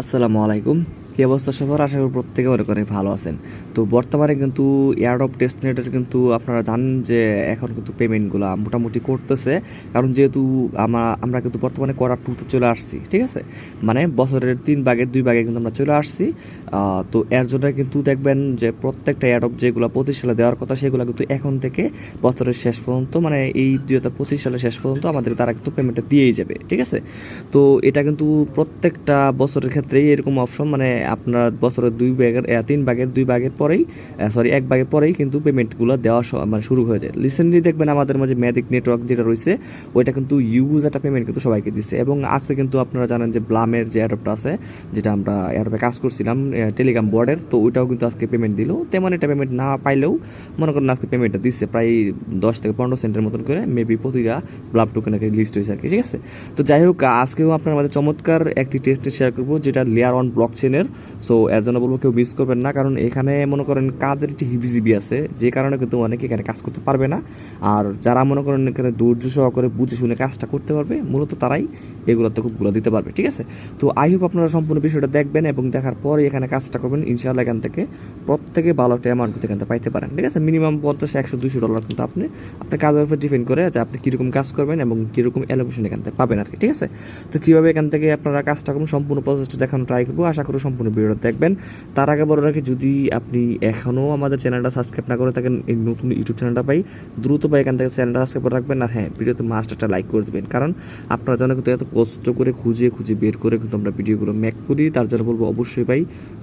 আসসালামু আলাইকুম। কি অবস্থা সবার? আশা করি প্রত্যেকে মনে করে ভালো আছেন। তো বর্তমানে কিন্তু এয়ারড্রপ টেস্টনেটের কিন্তু আপনারা জানেন যে এখন কিন্তু পেমেন্টগুলা মোটামুটি করতেছে। কারণ যেহেতু আমরা কিন্তু বর্তমানে কোয়ার্টার 2 তে চলে আসছি। ঠিক আছে? মানে বছরের 3 ভাগের 2 ভাগে কিন্তু আমরা চলে আসছি। তো এর জন্য কিন্তু দেখবেন যে প্রত্যেকটা এয়ারড্রপ যেগুলো 25 সালে দেওয়ার কথা সেগুলো কিন্তু এখন থেকে বছরের শেষ পর্যন্ত মানে এই 2025 সালের শেষ পর্যন্ত আমাদের তারা কিন্তু পেমেন্টটা দিয়েই যাবে। ঠিক আছে? তো এটা কিন্তু প্রত্যেকটা বছরের ক্ষেত্রেই এরকম অপশন মানে আপনার বছরের 3 ভাগের 2 ভাগের পরেই এক ভাগের পরেই কিন্তু পেমেন্টগুলো দেওয়া মানে শুরু হয়ে যায়। রিসেন্টলি দেখবেন আমাদের মাঝে ম্যাজিক নেটওয়ার্ক যেটা রয়েছে ওইটা কিন্তু ইউজ একটা পেমেন্ট কিন্তু সবাইকে দিচ্ছে এবং আজকে কিন্তু আপনারা জানেন যে ব্লামের যে অ্যাডপটা আছে যেটা আমরা অ্যাডপে কাজ করছিলাম টেলিগ্রাম বোর্ডের, তো ওইটাও কিন্তু আজকে পেমেন্ট দিল। তেমন একটা পেমেন্ট না পাইলেও মনে করেন আজকে পেমেন্টটা দিচ্ছে প্রায় 10 থেকে 15 সেন্টের মতন করে মেবি প্রতিটা ব্লাম টোকেনে লিস্ট হয়েছে আর কি। ঠিক আছে? তো যাই হোক আজকেও আপনার মাঝে চমৎকার একটি টেস্ট শেয়ার করবো যেটা লেয়ার অন ব্লকচেনের। সো এর জন্য বলবো কেউ মিস করবেন না, কারণ এখানে মনে করেন কাজের একটি হিবিজিবি আছে যে কারণে কিন্তু অনেকে এখানে কাজ করতে পারবে না। আর যারা মনে করেন এখানে ধৈর্য সহকারে বুঝে শুনে কাজটা করতে পারবে মূলত তারাই এগুলোতে খুবগুলো দিতে পারবে। ঠিক আছে? তো আই হোপ আপনারা সম্পূর্ণ বিষয়টা দেখবেন এবং দেখার পরে এখানে কাজটা করবেন। ইনশাআল্লাহ এখান থেকে প্রত্যেকে ভালো একটা অ্যামাউন্ট কিন্তু এখান থেকে পাইতে পারেন। ঠিক আছে? মিনিমাম 50, 100, $200 কিন্তু আপনি আপনার কাজের উপর ডিপেন্ড করে যে আপনি কীরকম কাজ করবেন এবং কীরকম অ্যালোকেশন এখান থেকে পাবেন আর কি। ঠিক আছে? তো কীভাবে এখান থেকে আপনারা কাজটা করুন সম্পূর্ণ প্রসেসটা দেখানো ট্রাই করবো। আশা করি সম্পূর্ণ ভিডিওটা দেখবেন। তার আগে বড় রাখি, যদি আপনি এখনও আমাদের চ্যানেলটা সাবস্ক্রাইব না করে থাকেন, এই নতুন ইউটিউব চ্যানেলটা দ্রুত এখান থেকে চ্যানেলটা সাবস্ক্রাইব করে রাখবেন। আর হ্যাঁ, ভিডিওতে মাস্ট একটা লাইক করে দেবেন, কারণ আপনারা জন্য কিন্তু এত কষ্ট করে খুঁজে বের করে কিন্তু আমরা ভিডিওগুলো মেক করি। তার জন্য বলবো অবশ্যই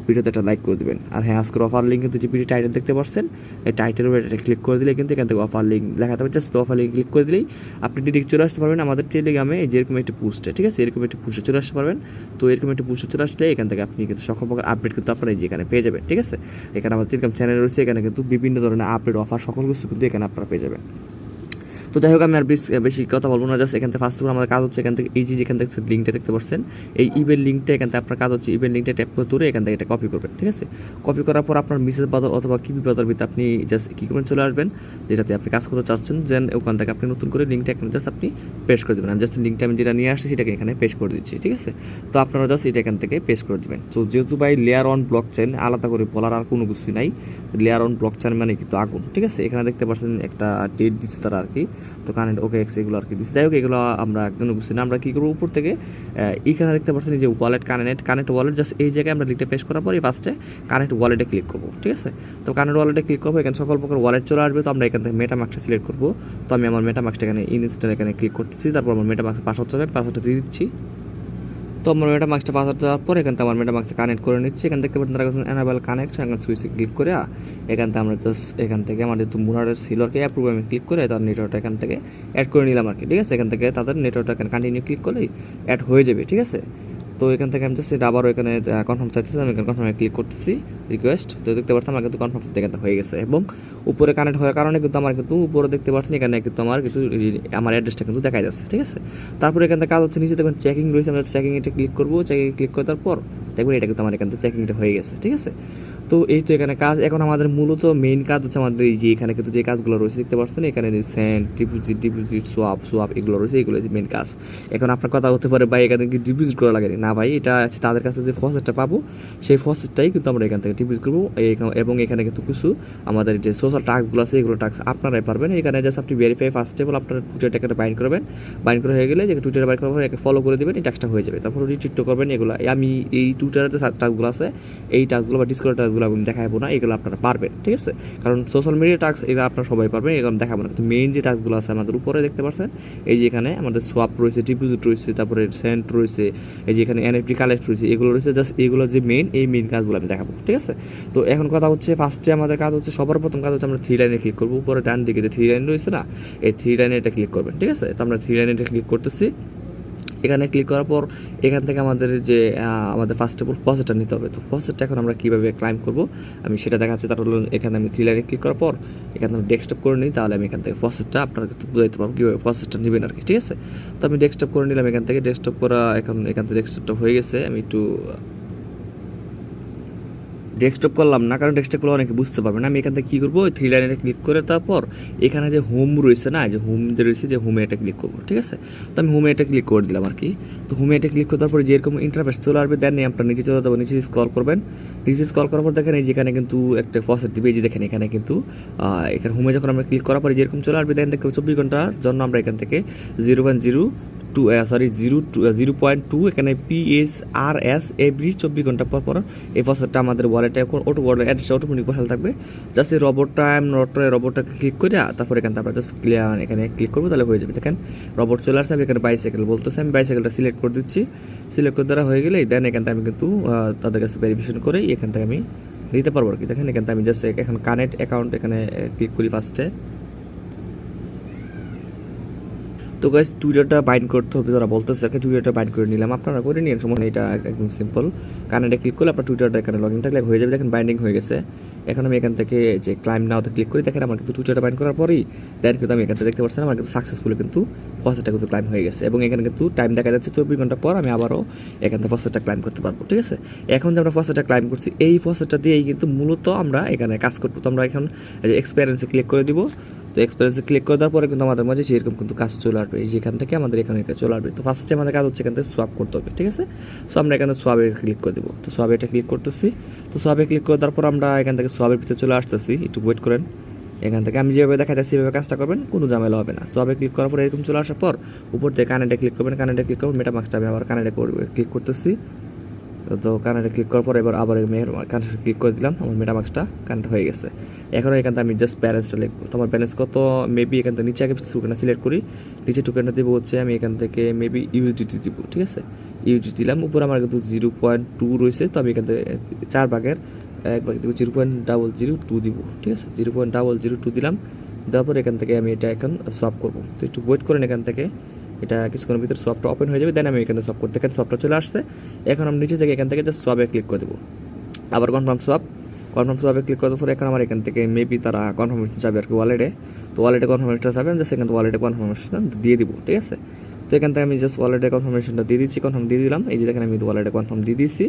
ভিডিওতে একটা লাইক করে দেবেন। আর হ্যাঁ, আজকের অফার লিঙ্ক কিন্তু যে ভিডিও টাইটেল দেখতে পাচ্ছেন এই টাইটেলের উপরে এটা ক্লিক করে দিলে কিন্তু এখান থেকে অফার লিঙ্ক লেখাতে হবে। জাস্ট অফার লিঙ্ক ক্লিক করে দিলেই আপনি ডিরেক্ট চলে আসতে পারবেন আমাদের টেলিগ্রামে যেরকম একটি পোস্টে। ঠিক আছে? এরকম একটি পোস্টে চলে আসতে পারবেন। তো এরকম একটি পোস্টে চলে আসলে এখান থেকে আপনি কিন্তু সকল প্রকার আপডেট কিন্তু আপনারা যেখানে পেয়ে যাবেন। ঠিক আছে? এখানে আমাদের টেলিগ্রাম চ্যানেল রয়েছে, এখানে কিন্তু বিভিন্ন ধরনের আপডেট অফার সকল কিছু কিন্তু এখানে আপনারা পেয়ে যাবেন। তো যাই হোক আমি আর বেশি কথা বলবো না। জাস্ট এখান থেকে ফার্স্ট অফ অল আমাদের কাজ হচ্ছে এখান থেকে এই যে যেখান থেকে লিঙ্কটা দেখতে পাচ্ছেন এই ইমেল লিঙ্কটা, এখান থেকে আপনার কাজ হচ্ছে ইমেল লিঙ্কটা ট্যাপ করে ধরে এখান থেকে এটা কপি করবেন। ঠিক আছে? কপি করার পর আপনার মিসেস বাদল অথবা কিপি বাদল ভিতরে আপনি জাস্ট কী করবেন চলে আসবেন যেটাতে আপনি কাজ করতে চাচ্ছেন, দেন ওখান থেকে আপনি নতুন করে লিঙ্কটা এখানে জাস্ট আপনি পেস্ট করে দেবেন। আমি জাস্ট লিঙ্কটা আমি যেটা নিয়ে আসছি সেটাকে এখানে পেস্ট করে দিচ্ছি। ঠিক আছে? তো আপনারা জাস্ট এটা এখান থেকে পেস্ট করে দেবেন। তো যেহেতু লেয়ার অন ব্লক চেন আলাদা করে বলার আর কোনো কিছুই নাই। লেয়ার অন ব্লক চেন মানে কিন্তু আগুন। ঠিক আছে? এখানে দেখতে পাচ্ছেন একটা ডেট দিচ্ছে তারা আর কি। তো কারেন্ট ওকে এগুলো আর কি দিচ্ছে। যাই হোক এগুলো আমরা কোনো বুঝছি না। আমরা কী করবো উপর থেকে এইখানে দেখতে পাচ্ছেন যে ওয়ালেট কানেক্ট ওয়ালেট, জাস্ট এই জায়গায় আমরা লিঙ্কটা পেস্ট করার পরে ফার্স্টে কানেক্ট ওয়ালেটে ক্লিক করবো। ঠিক আছে? তো কানেক্ট ওয়ালেটে ক্লিক করবো, এখানে সকল প্রকার ওয়ালেট চলে আসবে। তো আমরা এখান থেকে মেটামাস্কটা সিলেক্ট করবো। তো আমি আমার মেটামাস্কটা এখানে ইনস্টল এখানে ক্লিক করতেছি। তারপর আমার মেটামাস্ক পাসওয়ার্ড চলে পাসওয়ার্ডটা দিয়ে দিচ্ছি। তো আমার মেটামাস্কটা পাসওয়ার্ড দেওয়ার পর এখান থেকে আমার মেটামাস্কটা কানেক্ট করে নিচ্ছি। এখান দেখতে পাচ্ছেন তারা এনাবেল কানেক্ট, এখানে সুইচে ক্লিক করে এখান থেকে আমরা জাস্ট এখান থেকে আমার যেহেতু মুরারের ছিল আর কি অ্যাপ্রুভ আমি ক্লিক করে তার নেটওয়ার্কটা এখান থেকে অ্যাড করে নিলাম আর কি। ঠিক আছে? এখান থেকে তাদের নেটওয়ার্কটা এখানে কন্টিনিউ ক্লিক করলেই অ্যাড হয়ে যাবে। ঠিক আছে? তো এখান থেকে আমি জাস্ট এটা আবারও এখানে কনফার্ম চাইতেছি, আমি এখানে কনফার্মে ক্লিক করতেছি রিকোয়েস্ট। তো দেখতে পাচ্ছেন আমার কিন্তু কনফার্ম এখান থেকে হয়ে গেছে এবং উপরে কানেক্ট হওয়ার কারণে কিন্তু আমার কিন্তু উপরে দেখতে পাচ্ছেন এখানে কিন্তু আমার অ্যাড্রেসটা কিন্তু দেখা যাচ্ছে। ঠিক আছে? তারপরে এখান থেকে কাজ হচ্ছে নিচে দেখবেন চেকিং রয়েছে, আমরা চেকিং এটা ক্লিক করবো। চেকিং ক্লিক করে দেওয়ার পর দেখবেন এটা কিন্তু আমার এখান থেকে চেকিংটা হয়ে গেছে। ঠিক আছে? তো এই তো এখানে কাজ। এখন আমাদের মূলত মেইন কাজ হচ্ছে আমাদের এই যে এখানে কিন্তু যে কাজগুলো রয়েছে দেখতে পাচ্ছেন এখানে যে সেন্ড ডিপোজিট সোয়াপ এগুলো রয়েছে, এগুলো মেইন কাজ। এখন আপনার কথা হতে পারে ভাই এখানে কি ডিপোজিট করা লাগে না? ভাই এটা আছে তাদের কাছে যে ফসেটটা পাবো সেই ফসেটটাই কিন্তু আমরা এখান থেকে ডিপোজিট করবো। এবং এখানে কিন্তু কিছু আমাদের যে সোশ্যাল টাস্কগুলো আছে এগুলো টাস্ক আপনারাই পারবেন। এখানে জাস্ট আপনি ভেরিফাই ফার্স্ট অফ অল আপনার টুইটারটা এখানে বাইন্ড করবেন। বাইন্ড করে হয়ে গেলে যে টুইটারে বাইন্ড করার পর একে ফলো করে দেবেন, এই টাস্কটা হয়ে যাবে। তারপর রিটুইট করবেন। এগুলো আমি এই টুইটারে টাস্কগুলো আছে এই টাস্কগুলো বা ডিসকর্ড টাস্কগুলো আমি দেখাবো না, এগুলো আপনারা পারবেন। ঠিক আছে? কারণ সোশ্যাল মিডিয়া টাস্ক এগুলো আপনারা সবাই পারবেন, এগুলো দেখাবো না। কিন্তু মেইন যে টাস্কগুলো আছে আমাদের উপরে দেখতে পাচ্ছেন এই যে এখানে আমাদের সোয়াপ রয়েছে, ডিপোজিট রয়েছে, তারপরে সেন্ট রয়েছে, এই যে এখানে এনএফটি কালেক্ট রয়েছে, এগুলো রয়েছে। জাস্ট এগুলো যে মেইন কাজগুলো আমি দেখাবো। ঠিক আছে? তো এখন কথা হচ্ছে ফার্স্টে আমাদের কাজ হচ্ছে সবার প্রথম কাজ হচ্ছে আমরা 3 লাইনে ক্লিক করবো। উপরে ডান দিকে যে 3 লাইন রয়েছে না, এই 3 লাইনে এটা ক্লিক করবেন। ঠিক আছে? তো আমরা 3 লাইনে এটা ক্লিক করতেছি। এখানে ক্লিক করার পর এখান থেকে আমাদের যে আমাদের ফার্স্ট অফ অল প্রসেসটা নিতে হবে। তো প্রসেসটা এখন আমরা কীভাবে ক্লাইম করবো আমি সেটা দেখাচ্ছি। তারপর এখানে আমি 3 লাইনে ক্লিক করার পর এখানে আমি ডেস্কটপ করে নিই, তাহলে আমি এখান থেকে প্রসেসটা আপনারা কিন্তু বুঝাইতে পারবো কীভাবে প্রসেসটা নেবেন আর কি। ঠিক আছে? তো আমি ডেস্কটপ করে নিলাম এখান থেকে। ডেস্কটপ করা এখান থেকে ডেস্কটপটা হয়ে গেছে। আমি একটু ডেস্কটপ করলাম না, কারণ ডেস্কটপ করলে অনেকে বুঝতে পারবে না। আমি এখান থেকে কী করবো, ওই থ্রি লাইনে ক্লিক করে তারপর এখানে যে হোম রয়েছে না, যে হোম যে রয়েছে, যে হোমে এটা ক্লিক করবো, ঠিক আছে। তো আমি হোমে এটা ক্লিক করে দিলাম আর কি। তো হোমে এটা ক্লিক করার পরে যেরকম ইন্টারফেস চলে আসবে, দেন আপনার নিচে চলে যাবো, নিচে স্ক্রল করবেন। নিচে স্ক্রল করার পর দেখেন এই যেখানে কিন্তু একটা ফসেট দিবে, এই যে দেখেন এখানে কিন্তু এখানে হোমে যখন আমরা ক্লিক করার পরে যেরকম চলে আসবে, দেন দেখতে 24 ঘন্টার জন্য আমরা এখান থেকে 0.2 এখানে PSRS এভরি 24 ঘন্টা পর পর এই প্রসেসটা আমাদের ওয়ালেটে এখন অ্যাড্রেসটা অটোমেটিক বসাল থাকবে। জাস্ট এই রোবটটাকে ক্লিক করে তারপর এখান থেকে আমরা জাস্ট এখানে ক্লিক করবো, তাহলে হয়ে যাবে। দেখেন রোবট চলে আসছে, আমি এখানে বাইসাইকেল বলতেছে, আমি বাইসাইকেলটা সিলেক্ট করে দিচ্ছি। সিলেক্ট করে দেওয়া হয়ে গেলে দেন এখান থেকে আমি কিন্তু তাদের কাছে ভেরিফিকেশন করে এখান থেকে আমি নিতে পারবো আর কি। দেখেন এখান থেকে আমি জাস্ট এখন কানেক্ট অ্যাকাউন্ট এখানে ক্লিক করি ফার্স্টে। তো গাইস টুইটারটা বাইন্ড করতে হবে, যারা বলতেছে একটা টুইটারটা বাইন্ড করে নিলাম, আপনারা করে নিন সময়, এটা একদম সিম্পল। কানেক্টে ক্লিক করলে আপনার টুইটারটা এখানে লগ ইন থাকলে হয়ে যাবে। দেখেন বাইন্ডিং হয়ে গেছে। এখন আমি এখান থেকে যে ক্লাইম্ব নাওতে ক্লিক করি, দেখেন আমার কিন্তু টুইটারটা বাইন্ড করার পরেই দেন কিন্তু আমি এখান থেকে দেখতে পাচ্ছি আমার কিন্তু সাকসেসফুলি কিন্তু প্রসেসটা কিন্তু ক্লাইম হয়ে গেছে, এবং এখানে কিন্তু টাইম দেখা যাচ্ছে 24 ঘন্টা পর আমি আবারও এখান থেকে প্রসেসটা ক্লাইম করতে পারবো, ঠিক আছে। এখন যে আমরা প্রসেসটা ক্লাইম করছি, এই প্রসেসটা দিয়েই কিন্তু মূলত আমরা এখানে কাজ করবো। তো আমরা এখন এক্সপিরিয়েন্সে ক্লিক করে দিব। তো এক্সপিরিয়েন্সে ক্লিক করে দেওয়ার পরে কিন্তু আমাদের মাঝে সেরকম কিন্তু কাজ চলে আসবে, এই যেখান থেকে আমাদের এখানে এটা চলে আসবে। তো ফার্স্টে আমাদের কাজ হচ্ছে এখান থেকে সোয়াপ করতে হবে, ঠিক আছে। সো আমরা এখানে সোয়াবে ক্লিক করে দেবো। তো সোয়াবে এটা ক্লিক করতেছি। তো সোয়াবে ক্লিক করে দেওয়ার পর আমরা এখান থেকে সোয়াবের ভিতরে চলে আসতেছি, একটু ওয়েট করেন। এখান থেকে আমি যেভাবে দেখা যাচ্ছি সেভাবে কাজটা করবেন, কোনো ঝামেলা হবে না। সোয়াবে ক্লিক করার পর এরকম চলে আসার পর উপর থেকে কানেক্টে ক্লিক করবেন, কানেক্টে ক্লিক করবেন, মেটামাক্সটা আমি আবার কানেক্টে ক্লিক করতেছি। তো কানেক্টে ক্লিক করার পর এবার আবার কানেক্টে ক্লিক করে দিলাম, আমার মেটামাক্সটা কানেক্ট হয়ে গেছে। এখন এখান থেকে আমি জাস্ট ব্যালেন্সটা লিখবো। তোমার ব্যালেন্স কত মেবি এখান থেকে নিচে আগে টোকেনটা সিলেক্ট করি, নিচে টোকেনটা দেবো হচ্ছে আমি এখান থেকে মেবি ইউএসডিটি দিব, ঠিক আছে। ইউএসডিটি দিলাম। উপরে আমার কিন্তু 0.2 রয়েছে, তো আমি এখান থেকে 4 ভাগের 1 ভাগ দেবো 0.002 দিব, ঠিক আছে। 0.002 দিলাম। দেওয়ার পর এখান থেকে আমি এটা এখন সোয়াপ করবো। তো একটু ওয়েট করেন, এখান থেকে এটা কিছুক্ষণের ভিতরে সোয়াপটা ওপেন হয়ে যাবে, দেন আমি এখানে সোয়াপ করতে সোয়াপটা চলে আসছে। এখন আমি নিচে থেকে এখান থেকে জাস্ট সোয়াবে ক্লিক করে দেবো, আবার কনফার্ম সোয়াবে ক্লিক করার পরে এখন আমার এখান থেকে মেবি তারা কনফার্মেশন যাবে আর কি ওয়ালেটে। তো ওয়ালেটে কনফার্মেশনটা যাবে, আমি জাস্ট এখান থেকে ওয়ালেটে কনফার্মেশনটা দিয়ে দিব, ঠিক আছে। তো এখান থেকে আমি জাস্ট ওয়ালেটে কনফার্মেশনটা দিয়ে দিচ্ছি, কনফার্ম দিয়ে দিলাম। এই যে দেখেন আমি ওয়ালেটে কনফার্ম দিয়ে দিচ্ছি।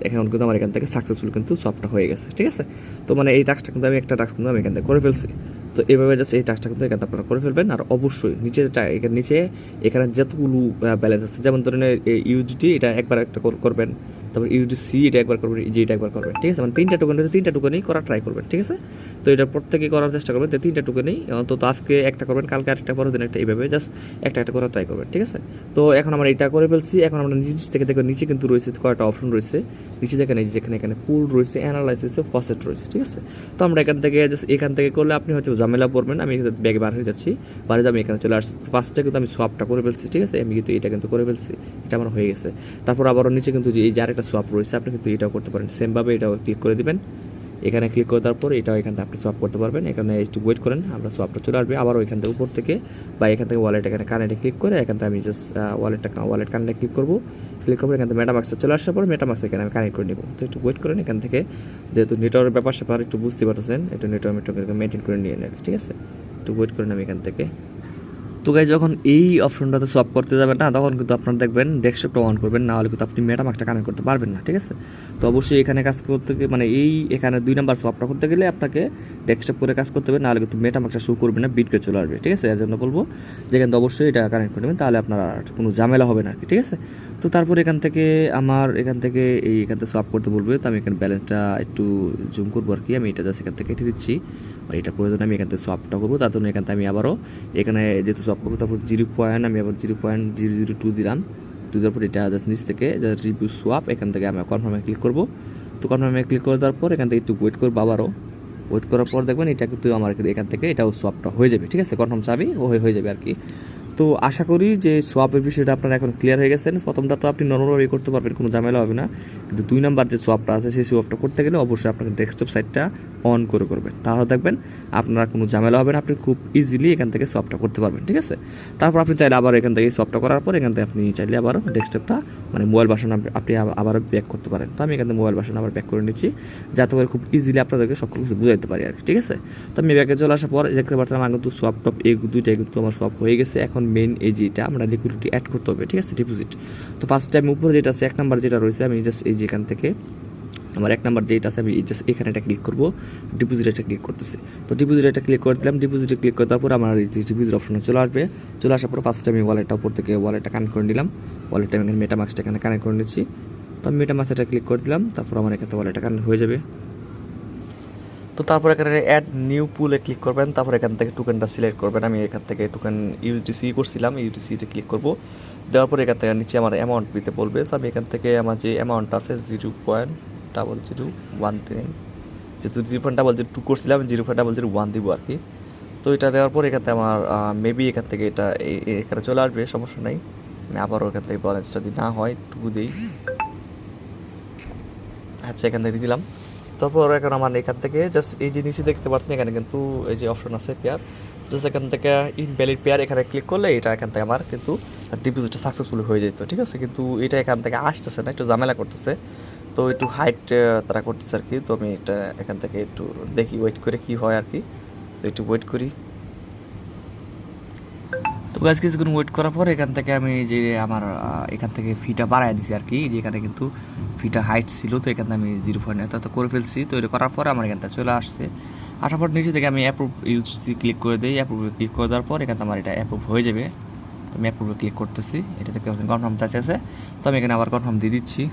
এখন কিন্তু আমার এখান থেকে সাকসেসফুল কিন্তু সোয়াপটা হয়ে গেছে, ঠিক আছে। তো মানে এই টাস্কটা কিন্তু আমি একটা টাস্ক কিন্তু আমি এখান থেকে করে ফেলছি। তো এইভাবে জাস্ট এই টাস্কটা কিন্তু এখানে আপনারা করে ফেলবেন। আর অবশ্যই নিচে এখানে যতগুলো ব্যালেন্স আছে, যেমন ধরেন ইউজিটি এটা একবার একটা করবেন, তারপর ইউডিসি এটা একবার করবেন, এটা একবার করবেন, ঠিক আছে। মানে 3টা টোকেন রয়েছে, 3টা টোকেনই করা ট্রাই করবেন, ঠিক আছে। তো এটা প্রত্যেকে করার চেষ্টা করবেন, 3টা টোকেনই অন্তত আজকে একটা করবেন, কালকে আরেকটা, পরের দিন একটা, এইভাবে জাস্ট একটা করার ট্রাই করবেন, ঠিক আছে। তো এখন আমরা এটা করে ফেলছি। এখন আমরা নিচ থেকে দেখবেন নিচে কিন্তু রয়েছে কয়েকটা অপশন রয়েছে। নিচে দেখেন এই যেখানে এখানে পুল রয়েছে, অ্যানালাইজ রয়েছে, ফসেট রয়েছে, ঠিক আছে। তো আমরা এখান থেকে করলে আপনি হয়তো ঝামেলা পড়বেন। আমি ব্যাগে বার হয়ে যাচ্ছি, বাড়িতে আমি এখানে চলে আসছি। ফার্স্টে কিন্তু আমি সোয়াপটা করে ফেলছি, ঠিক আছে। আমি কিন্তু এটা কিন্তু করে ফেলছি, এটা আমার হয়ে গেছে। তারপর আবারও নিচে কিন্তু যে এই যে আরেকটা সোয়াপ রয়েছে, আপনি কিন্তু এটাও করতে পারেন সেমভাবে, এটাও ক্লিক করে দিবেন। এখানে ক্লিক করে দেওয়ার পর এটাও এখান থেকে আপনি সোয়াপ করতে পারবেন। এখানে একটু ওয়েট করেন, আমরা সোয়াপটা চলে আসবে। আবারও এখান থেকে উপর থেকে বা এখান থেকে ওয়ালেট এখানে কানেক্টে ক্লিক করে এখান থেকে আমি জাস্ট ওয়ালেট কানেক্টে ক্লিক করবো। ক্লিক করবো, এখান থেকে মেটামাক্সটা চলে আসার পর মেটামাক্স এখানে আমি কানেক্ট করে নেবো। তো একটু ওয়েট করেন, এখান থেকে যেহেতু নেটওয়ার্কের ব্যাপার স্যাপার একটু বুঝতে পারতেছেন, একটু নেটওয়ার্ক মেনটেন করে নিয়ে নেবে, ঠিক আছে। একটু ওয়েট করেন আমি এখান থেকে। তো গাইস যখন এই অপশনটাতে সোয়াপ করতে যাবেন না, তখন কিন্তু আপনারা দেখবেন ডেস্কটপটা অন করবেন, না হলে কিন্তু আপনি মেটামাক্সটা কানেক্ট করতে পারবেন না, ঠিক আছে। তো অবশ্যই এখানে কাজ করতে মানে এখানে 2 নাম্বার সোয়াপটা করতে গেলে আপনাকে ডেস্কটপ করে কাজ করতে হবে, না হলে কিন্তু মেটামাক্সটা শো করবে না, বিটকে চলে আসবে, ঠিক আছে। এর জন্য বলবো যে এখানে অবশ্যই এটা কানেক্ট করে নেবেন, তাহলে আপনার কোনো ঝামেলা হবে না, ঠিক আছে। তো তারপর এখান থেকে এখান থেকে সোয়াপ করতে বলবে। তো আমি এখানে ব্যালেন্সটা একটু জুম করবো আর কি। আমি এটা জাস্ট এখান থেকে কেটে দিচ্ছি, এটা প্রয়োজন আমি এখান থেকে সোয়াপটা করবো। তার জন্য এখান থেকে আমি আবারও এখানে যেহেতু সোয়াপ করবো, তারপর আমি আবার 0.002 দিলাম। দেওয়ার পর এটা জাস্ট নিচ থেকে রিভিউ সোয়াপ, এখান থেকে আমি কনফার্মে ক্লিক করবো। তো কনফার্মে ক্লিক করে দেওয়ার পর এখান থেকে একটু ওয়েট করবো, আবারও ওয়েট করার পর দেখবেন এটা কিন্তু আমার এখান থেকে এটাও সোয়াপটা হয়ে যাবে, ঠিক আছে। কনফার্ম চাবি হয়ে যাবে আর কি। তো আশা করি যে সোয়াপের বিষয়টা আপনারা এখন ক্লিয়ার হয়ে গেছেন। প্রথমটা তো আপনি নর্মালভাবে করতে পারবেন, কোনো ঝামেলা হবে না। কিন্তু 2 নাম্বার যে সোয়াপটা আছে, সেই সোয়াপটা করতে গেলে অবশ্যই আপনাকে ডেস্কটপ সাইটটা অন করে করবেন, তাহলে দেখবেন আপনার কোনো ঝামেলা হবে না, আপনি খুব ইজিলি এখান থেকে সোয়াপটা করতে পারবেন, ঠিক আছে। তারপর আপনি চাইলে আবার এখান থেকে সোয়াপটা করার পর এখান থেকে আপনি চাইলে আবার ডেস্কটপটা মানে মোবাইল ভার্সন আপনি আবার ব্যাক করতে পারেন। তো আমি এখান থেকে মোবাইল ভার্সন আবার ব্যাক করে নিচ্ছি, যাতে করে খুব ইজিলি আপনাদেরকে সব কিছু বুঝাইতে পারি আর কি, ঠিক আছে। তো আমি ব্যাকে চলে আসার পর দেখতে পাচ্ছেন আমার কিন্তু সোয়াপ টপ এই দুইটাই কিন্তু আমার সোয়াপ হয়ে গেছে। এখন মেন এই যেটা আমরা লিকুইডিটি অ্যাড করতে হবে, ঠিক আছে, ডিপোজিট। তো ফার্স্ট টাইম উপরে যেটা আছে 1 নাম্বার যেটা রয়েছে, আমি জাস্ট এই যে এখান থেকে আমার 1 নাম্বার যেটা আছে আমি জাস্ট এখানে এটা ক্লিক করব, ডিপোজিট এটা ক্লিক করতেছি। তো ডিপোজিট এটা ক্লিক করে দিলাম, ডিপোজিটে ক্লিক করে দেওয়ার পর আমার এই যে ডিপোজিট অপশনে চলে আসবে। চলে আসার পর ফার্স্টে আমি ওয়ালেটটা উপর থেকে ওয়ালেটটা কানেক্ট করে নিলাম, ওয়ালেটটা আমি মেটামাস্কটা এখানে কানেক্ট করে নিচ্ছি। তো আমি মেটামাস্ক এটা ক্লিক করে দিলাম, তারপর আমার এখানে ওয়ালেটটা কানেক্ট হয়ে যাবে। তো তারপর এখানে অ্যাড নিউ পুলে ক্লিক করবেন, তারপর এখান থেকে টোকেনটা সিলেক্ট করবেন। আমি এখান থেকে টোকেন ইউটিসি করছিলাম, ইউটিসিতে ক্লিক করব। দেওয়ার পর এখান থেকে নিচে আমার অ্যামাউন্ট দিতে বলবে। তো আমি এখান থেকে আমার যে অ্যামাউন্ট আছে 0.0013, যেহেতু 0.002 করছিলাম, 0.001 দিব আর কি। তো এটা দেওয়ার পর এখান থেকে আমার মেবি এখান থেকে এটা এখানে চলে আসবে, সমস্যা নেই। আমি আবারও এখান থেকে ব্যালেন্সটা যদি না হয় টুকু দিই, আচ্ছা এখান থেকে দিলাম। তারপর এখন আমার এখান থেকে জাস্ট এই যে নিচে দেখতে পাচ্ছেন এখানে কিন্তু এই যে অপশন আছে পেয়ার, জাস্ট এখান থেকে ইনভ্যালিড পেয়ার এখানে ক্লিক করলে এটা এখান থেকে আমার কিন্তু ডিপোজিটটা সাকসেসফুল হয়ে যেত, ঠিক আছে। কিন্তু এটা এখান থেকে আসতেছে না, একটু ঝামেলা করতেছে। তো একটু হাইট তারা করতেছে আর কি। তো আমি এটা এখান থেকে একটু দেখি, ওয়েট করে কি হয় আর কি। তো একটু ওয়েট করি। তো গাছ কিছুক্ষণ ওয়েট করার পর এখান থেকে আমি যে আমার এখান থেকে ফিটা বাড়ায় দিছি আর কি, যে এখানে কিন্তু ফিটা হাইট ছিল। তো এখান থেকে আমি 0.1 এত করে ফেলছি। তো এটা করার পর আমার এখান থেকে চলে আসছে। আসার পর নিচে থেকে আমি অ্যাপ্রুভ ইউজি ক্লিক করে দিই। অ্যাপ্রুভে ক্লিক করে দেওয়ার পর এখান থেকে আমার এটা অ্যাপ্রুভ হয়ে যাবে। তো আমি অ্যাপ্রুভে ক্লিক করতেছি, এটা থেকে কনফার্ম চাইছে। তো আমি এখানে আবার কনফার্ম দিয়ে দিচ্ছি।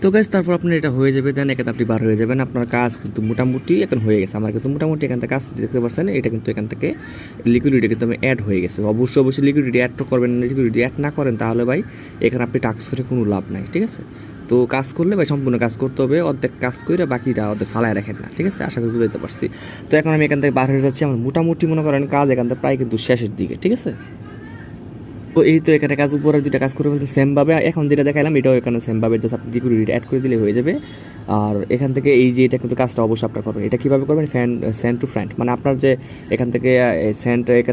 তো গাইস তারপর আপনার এটা হয়ে যাবে, দেন এখানে আপনি বার হয়ে যাবেন। আপনার কাজ কিন্তু মোটামুটি এখন হয়ে গেছে। আমার কিন্তু মোটামুটি এখান থেকে কাজ দেখতে পাচ্ছেন, এটা কিন্তু এখান থেকে লিকুইডিটি কিন্তু আমি অ্যাড হয়ে গেছে। অবশ্যই লিকুইডিটি অ্যাড তো করবেন, লিকুইডিটি অ্যাড না করেন তাহলে ভাই এখানে আপনি টাস্ক করে কোনো লাভ নাই, ঠিক আছে। তো কাজ করলে ভাই সম্পূর্ণ কাজ করতে হবে, অর্ধেক কাজ করে বাকিটা অর্ধেক ফালায় রাখেন না, ঠিক আছে। আশা করি বুঝাইতে পারছি। তো এখন আমি এখান থেকে বার হয়ে যাচ্ছি। আমার মোটামুটি মনে করেন কাজ এখান থেকে প্রায় কিন্তু শেষের দিকে, ঠিক আছে। তো এই তো এখানে কাজ উপরে দুইটা কাজ করে ফেলতে সেমভাবে এখন যেটা দেখালাম এটাও এখানে সেমভাবে জাস্ট আপনি লিকুইডিটি অ্যাড করে দিলে হয়ে যাবে। আর এখান থেকে এই যে এটা কিন্তু কাজটা অবশ্যই আপনার করবেন। এটা কীভাবে করবেন, সেন্ড টু ফ্রেন্ড, মানে আপনার যে এখান থেকে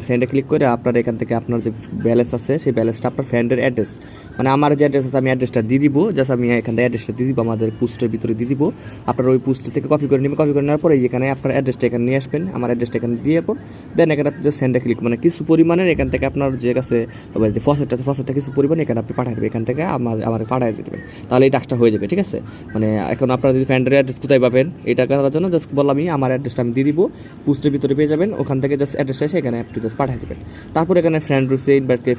সেন্ডে ক্লিক করে আপনার এখান থেকে আপনার যে ব্যালেন্স আছে সেই ব্যালেন্সটা আপনার ফ্রেন্ডের অ্যাড্রেস, মানে আমার যে অ্যাড্রেস আছে আমি অ্যাড্রেসটা দিয়ে দিব। জাস্ট আমি এখান থেকে অ্যাড্রেসটা দিয়ে দিব, আমাদের পোস্টের ভিতরে দিয়ে দিব। আপনার ওই পোস্ট থেকে কপি করে নেবেন, কপি করে নেওয়ার পরে যেখানে আপনার অ্যাড্রেসটা এখানে নিয়ে আসবেন, আমার অ্যাড্রেসটা এখানে দিয়ে পর দেন এখানে আপনি জাস্ট সেন্ডে ক্লিক, মানে কিছু পরিমাণের এখান থেকে আপনার যে কাছে যে ফসেটটা কিছু পরিমাণে এখানে আপনি পাঠিয়ে দেবেন, এখান থেকে আমার পাঠিয়ে দেবেন, তাহলে এই টাস্কটা হয়ে যাবে, ঠিক আছে। মানে এখন আপনারা যদি ফ্রেন্ডের অ্যাড্রেস কোথায় পাবেন এটা করার জন্য জাস্ট বললাম আমি আমার অ্যাড্রেসটা আমি দিয়ে দিব, পোস্টের ভিতরে পেয়ে যাবেন। ওখান থেকে জাস্ট অ্যাড্রেসটা এসে এখানে আপনি জাস্ট পাঠিয়ে দেবেন। তারপর এখানে ফ্রেন্ড রয়েছে, ইনভাইটকে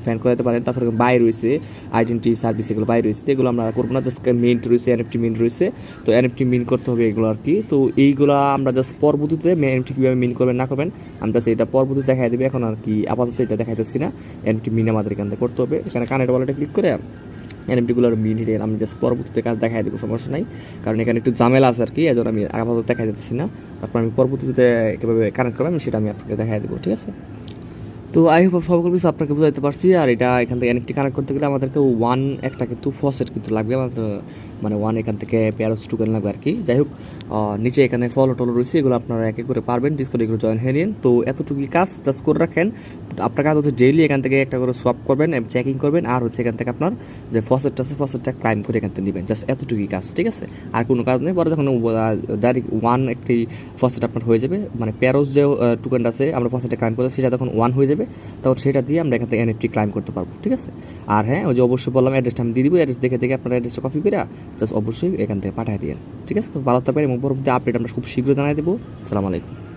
ফ্যান করাতে পারেন। তারপর বাই রয়েছে, আইডেন্টি সার্ভিস, এগুলো বাই রয়েছে, এগুলো আমরা করবো না। জাস্ট মিন্ট রয়েছে, এনএফটি মিন্ট রয়েছে। তো এনএফটি মিন্ট করতে হবে এগুলো আর কি। তো এইগুলো আমরা জাস্ট পরবর্তীতে এনএফটি কীভাবে মিন্ট করবেন না করবেন আমি জাস্ট এটা পরবর্তীতে দেখাই দেবে। এখন আর কি আপাতত এটা দেখাইতেছি না। এনএফটি মিন আমাদের এখান থেকে করতে হবে। এখানে কানেক্ট ওয়ালেটে ক্লিক করে এনএফটিগুলোর মিন হিটে আমি জাস্ট পরবর্তীতে কাজ দেখাই দেবো, সমস্যা নাই। কারণ এখানে একটু ঝামেলা আছে আর কি, এজন্য আমি আপাতত দেখাই দিতেছি না। তারপর আমি পরবর্তীতে কীভাবে কানেক্ট করবো আমি সেটা আমি আপনাকে দেখাই দেবো, ঠিক আছে। তো আই হোপ সকল কিছু আপনাকে বুঝাইতে পারছি। আর এটা এখান থেকে এনএফটি কানেক্ট করতে গেলে আমাদেরকে একটা কিন্তু ফসেট কিন্তু লাগবে আমাদের, মানে এখান থেকে প্যারোস টোকেন লাগবে আর কি। যাই হোক, নিচে এখানে ফলো টলো রয়েছে, এগুলো আপনারা এক এক করে পারবেন, ডিসকর্ডে এগুলো জয়েন হয়ে নিন। তো এতটুকুই কাজ জাস্ট করে রাখেন। আপনার কাজ হচ্ছে ডেইলি এখান থেকে একটা করে সোয়াপ করবেন, চেকিং করবেন, আর হচ্ছে এখান থেকে আপনার যে ফসেটটা আছে ফসেটটা ক্লাইম করে এখান থেকে নেবেন। জাস্ট এতটুকুই কাজ, ঠিক আছে। আর কোনো কাজ নেই। পরে যখন ডাইরেক্ট একটি ফসেট আপনার হয়ে যাবে, মানে প্যারোস যে টোকেনটা আছে আমরা ফসেটে ক্লাইম করতে সেটা তখন 1 হয়ে যাবে, তখন সেটা দিয়ে আমরা এখান থেকে এনএফটি ক্লাইম করতে পারবো, ঠিক আছে। আর হ্যাঁ, ওই যে অবশ্যই বললাম অ্যাড্রেসটা আমি দিয়ে দিব, অ্যাড্রেস দেখে আপনার অ্যাড্রেসটা কপি করে জাস্ট অবশ্যই এখান থেকে পাঠিয়ে দিন, ঠিক আছে। তো ভালো থাকবেন এবং পরবর্তী আপডেট আমরা খুব শীঘ্রই জানাই দেবো। আসসালামু আলাইকুম।